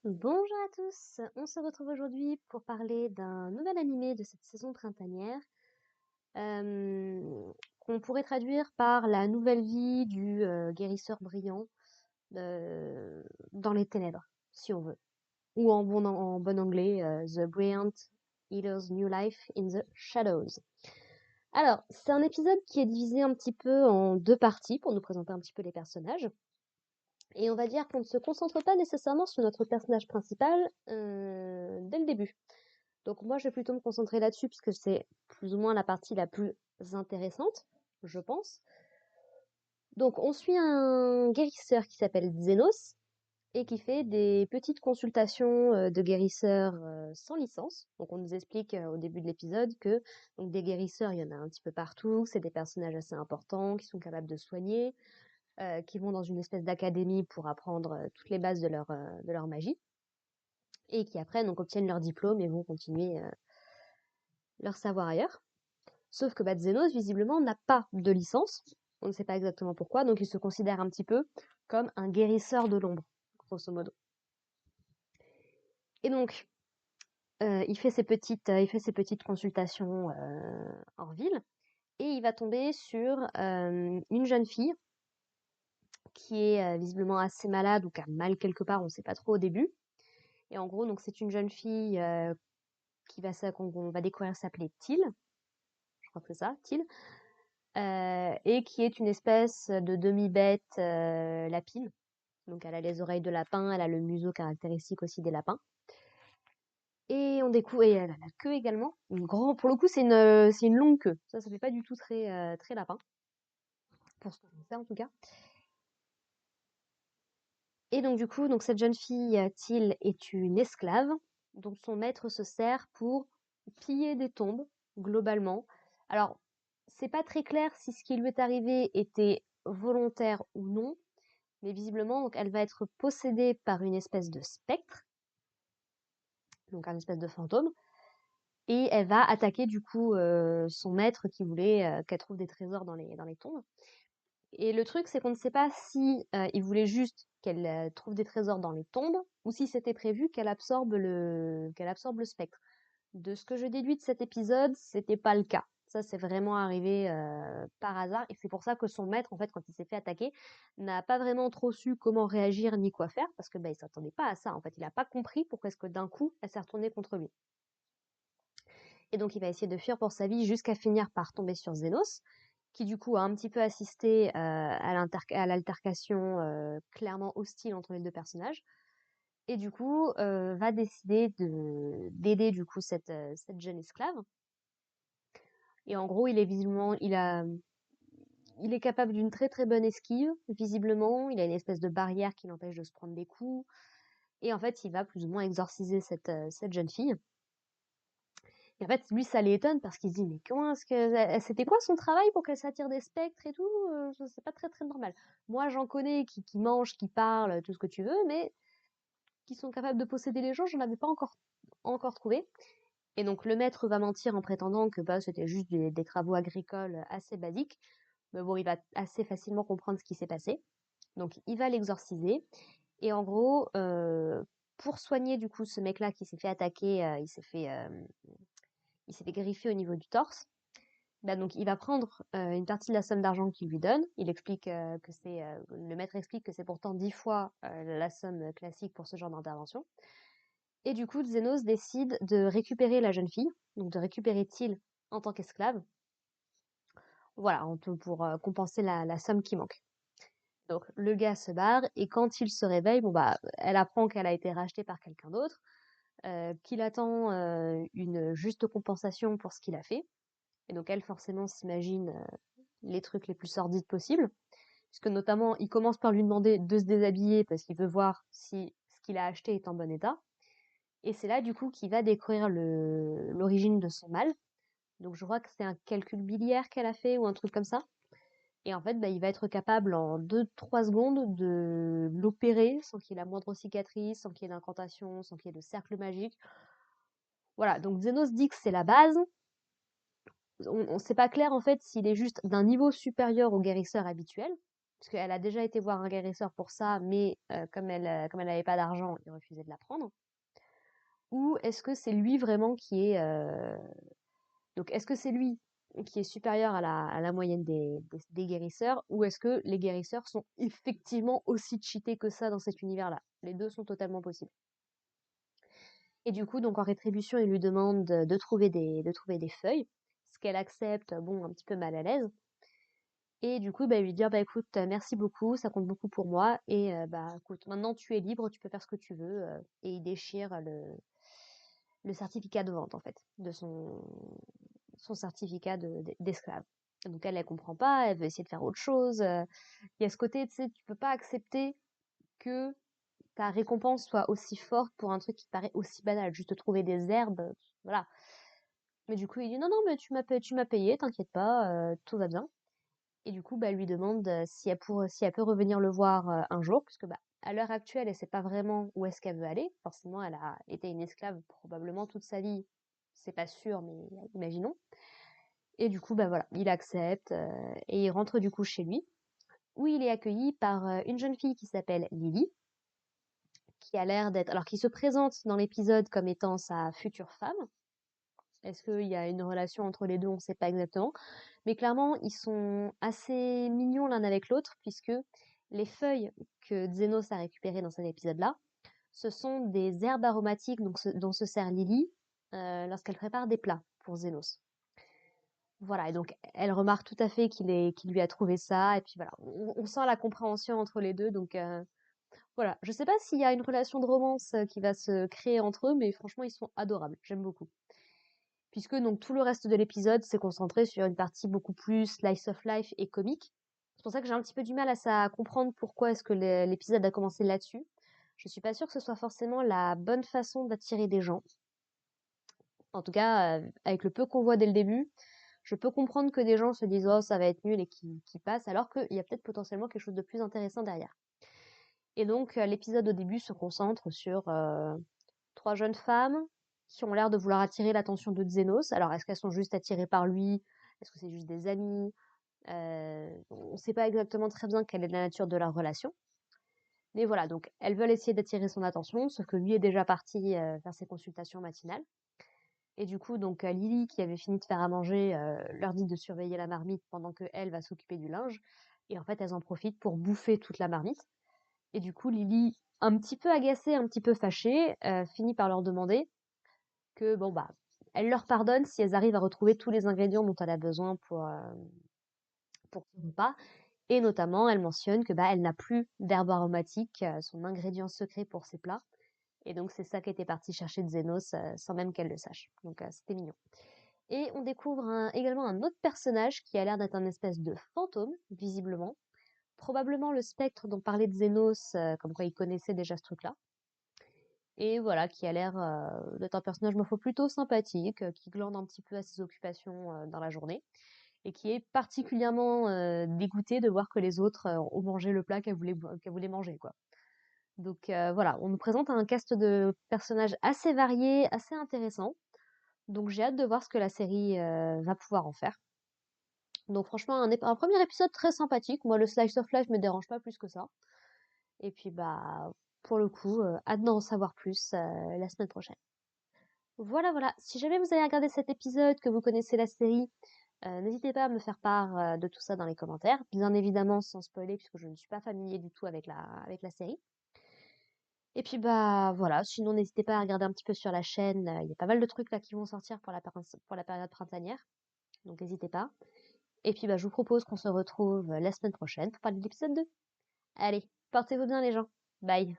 Bonjour à tous, on se retrouve aujourd'hui pour parler d'un nouvel animé de cette saison printanière, qu'on pourrait traduire par la nouvelle vie du guérisseur brillant euh, dans les ténèbres, si on veut. Ou en bon anglais, The Brilliant Healer's New Life in the Shadows. Alors, c'est un épisode qui est divisé un petit peu en deux parties pour nous présenter un petit peu les personnages. Et on va dire qu'on ne se concentre pas nécessairement sur notre personnage principal dès le début. Donc moi, je vais plutôt me concentrer là-dessus puisque c'est plus ou moins la partie la plus intéressante, je pense. Donc on suit un guérisseur qui s'appelle Xenos et qui fait des petites consultations de guérisseurs sans licence. Donc on nous explique au début de l'épisode que donc, des guérisseurs, il y en a un petit peu partout, c'est des personnages assez importants qui sont capables de soigner, qui vont dans une espèce d'académie pour apprendre toutes les bases de leur magie et qui après donc obtiennent leur diplôme et vont continuer leur savoir ailleurs. Sauf que Xenos, visiblement, n'a pas de licence. On ne sait pas exactement pourquoi, donc il se considère un petit peu comme un guérisseur de l'ombre, grosso modo. Et donc, il fait ses petites consultations hors ville, et il va tomber sur une jeune fille qui est visiblement assez malade ou qui a mal quelque part, on ne sait pas trop au début. Et en gros, donc c'est une jeune fille qu'on va découvrir s'appeler Till, je crois que c'est ça, Till, et qui est une espèce de demi-bête lapine. Donc elle a les oreilles de lapin, elle a le museau caractéristique aussi des lapins. Et on découvre, et elle a la queue également. Pour le coup, c'est une longue queue. Ça fait pas du tout très lapin, pour ce que j'en sais en tout cas. Et donc du coup, donc cette jeune fille, Till, est une esclave dont son maître se sert pour piller des tombes, globalement. Alors, c'est pas très clair si ce qui lui est arrivé était volontaire ou non, mais visiblement, donc, elle va être possédée par une espèce de spectre, donc un espèce de fantôme, et elle va attaquer du coup son maître qui voulait qu'elle trouve des trésors dans les tombes. Et le truc, c'est qu'on ne sait pas si il voulait juste qu'elle trouve des trésors dans les tombes ou si c'était prévu qu'elle absorbe le spectre. De ce que je déduis de cet épisode, c'était pas le cas. Ça, c'est vraiment arrivé par hasard et c'est pour ça que son maître, en fait, quand il s'est fait attaquer, n'a pas vraiment trop su comment réagir ni quoi faire parce que il s'attendait pas à ça. En fait, il a pas compris pourquoi est-ce que d'un coup, elle s'est retournée contre lui. Et donc, il va essayer de fuir pour sa vie jusqu'à finir par tomber sur Zénos, qui du coup a un petit peu assisté à l'altercation clairement hostile entre les deux personnages. Et du coup, va décider d'aider du coup cette jeune esclave. Et en gros, il est capable d'une très très bonne esquive, visiblement. Il a une espèce de barrière qui l'empêche de se prendre des coups. Et en fait, il va plus ou moins exorciser cette jeune fille. Et en fait, lui, ça l'étonne parce qu'il se dit, mais comment est-ce que, c'était quoi son travail pour qu'elle s'attire des spectres et tout? C'est pas très très normal. Moi, j'en connais qui mangent, qui parlent, tout ce que tu veux, mais qui sont capables de posséder les gens, j'en avais pas encore trouvé. Et donc, le maître va mentir en prétendant que bah, c'était juste des travaux agricoles assez basiques. Mais bon, il va assez facilement comprendre ce qui s'est passé. Donc, il va l'exorciser. Et en gros, pour soigner du coup ce mec-là qui s'est fait attaquer, il s'est fait griffer au niveau du torse. Bah, donc il va prendre une partie de la somme d'argent qu'il lui donne. Il explique le maître explique que c'est pourtant 10 fois la somme classique pour ce genre d'intervention. Et du coup, Xenos décide de récupérer la jeune fille, donc de récupérer Till en tant qu'esclave, voilà, pour compenser la somme qui manque. Donc le gars se barre et quand il se réveille, bon bah, elle apprend qu'elle a été rachetée par quelqu'un d'autre, qu'il attend une juste compensation pour ce qu'il a fait. Et donc elle, forcément, s'imagine les trucs les plus sordides possibles. Puisque notamment, il commence par lui demander de se déshabiller parce qu'il veut voir si ce qu'il a acheté est en bon état. Et c'est là, du coup, qu'il va découvrir l'origine de son mal. Donc je crois que c'est un calcul biliaire qu'elle a fait ou un truc comme ça. Et en fait, bah, il va être capable en 2-3 secondes de l'opérer sans qu'il y ait la moindre cicatrice, sans qu'il y ait d'incantation, sans qu'il y ait de cercle magique. Voilà, donc Xenos dit que c'est la base. On sait pas clair en fait s'il est juste d'un niveau supérieur au guérisseur habituel, parce qu'elle a déjà été voir un guérisseur pour ça, mais comme elle avait pas d'argent, il refusait de la prendre? Ou est-ce que c'est lui vraiment qui est, donc est-ce que c'est lui qui est supérieur à la moyenne des guérisseurs, ou est-ce que les guérisseurs sont effectivement aussi cheatés que ça dans cet univers-là? Les 2 sont totalement possibles. Et du coup, donc en rétribution, il lui demande de trouver des feuilles, ce qu'elle accepte, bon, un petit peu mal à l'aise. Et du coup, bah, il lui dit: «Ah bah, écoute, merci beaucoup, ça compte beaucoup pour moi et bah, écoute, maintenant tu es libre, tu peux faire ce que tu veux», et il déchire le certificat de vente, en fait, de son certificat d'esclave. Donc elle comprend pas, elle veut essayer de faire autre chose, il y a ce côté, tu sais, tu peux pas accepter que ta récompense soit aussi forte pour un truc qui te paraît aussi banal, juste trouver des herbes, voilà. Mais du coup, il dit: «Non, non, mais tu m'as payé, t'inquiète pas, tout va bien». Et du coup, bah, elle lui demande si elle peut revenir le voir un jour, puisque bah, à l'heure actuelle, elle sait pas vraiment où est-ce qu'elle veut aller. Forcément, elle a été une esclave probablement toute sa vie. C'est pas sûr, mais imaginons. Et du coup, bah voilà, il accepte et il rentre du coup chez lui, où il est accueilli par une jeune fille qui s'appelle Lily, qui a l'air d'être, alors qui se présente dans l'épisode comme étant sa future femme. Est-ce qu'il y a une relation entre les deux? On ne sait pas exactement. Mais clairement, ils sont assez mignons l'un avec l'autre, puisque les feuilles que Xenos a récupérées dans cet épisode-là, ce sont des herbes aromatiques dont se sert Lily lorsqu'elle prépare des plats pour Xenos. Voilà, et donc elle remarque tout à fait qu'il lui a trouvé ça, et puis voilà, on sent la compréhension entre les deux, donc voilà. Je sais pas s'il y a une relation de romance qui va se créer entre eux, mais franchement, ils sont adorables, j'aime beaucoup. Puisque donc tout le reste de l'épisode s'est concentré sur une partie beaucoup plus slice of life et comique. C'est pour ça que j'ai un petit peu du mal à comprendre pourquoi est-ce que l'épisode a commencé là-dessus. Je suis pas sûre que ce soit forcément la bonne façon d'attirer des gens. En tout cas, avec le peu qu'on voit dès le début, je peux comprendre que des gens se disent oh ça va être nul et qui passent, alors qu'il y a peut-être potentiellement quelque chose de plus intéressant derrière. Et donc l'épisode au début se concentre sur 3 jeunes femmes qui ont l'air de vouloir attirer l'attention de Xenos. Alors, est-ce qu'elles sont juste attirées par lui? Est-ce que c'est juste des amis? On ne sait pas exactement très bien quelle est la nature de leur relation. Mais voilà, donc elles veulent essayer d'attirer son attention, sauf que lui est déjà parti faire ses consultations matinales. Et du coup, donc Lily, qui avait fini de faire à manger, leur dit de surveiller la marmite pendant que elle va s'occuper du linge. Et en fait, elles en profitent pour bouffer toute la marmite. Et du coup, Lily, un petit peu agacée, un petit peu fâchée, finit par leur demander que bon bah elle leur pardonne si elles arrivent à retrouver tous les ingrédients dont elle a besoin pour ce repas. Et notamment, elle mentionne que bah elle n'a plus d'herbe aromatique, son ingrédient secret pour ses plats. Et donc c'est ça qu'était partie chercher Xenos sans même qu'elle le sache. Donc c'était mignon. Et on découvre également un autre personnage qui a l'air d'être un espèce de fantôme, visiblement. Probablement le spectre dont parlait Xenos, comme quoi il connaissait déjà ce truc-là. Et voilà, qui a l'air d'être un personnage, me faut plutôt sympathique, qui glande un petit peu à ses occupations dans la journée, et qui est particulièrement dégoûté de voir que les autres ont mangé le plat qu'elle voulait manger, quoi. Donc voilà, on nous présente un cast de personnages assez variés, assez intéressants. Donc j'ai hâte de voir ce que la série va pouvoir en faire. Donc franchement, un premier épisode très sympathique. Moi, le slice of life me dérange pas plus que ça. Et puis bah, pour le coup, hâte d'en savoir plus la semaine prochaine. Voilà, voilà. Si jamais vous avez regardé cet épisode, que vous connaissez la série, n'hésitez pas à me faire part de tout ça dans les commentaires. Bien évidemment, sans spoiler, puisque je ne suis pas familier du tout avec la série. Et puis bah voilà, sinon n'hésitez pas à regarder un petit peu sur la chaîne. Il y a pas mal de trucs là qui vont sortir pour la période printanière. Donc n'hésitez pas. Et puis bah je vous propose qu'on se retrouve la semaine prochaine pour parler de l'épisode 2. Allez, portez-vous bien les gens. Bye.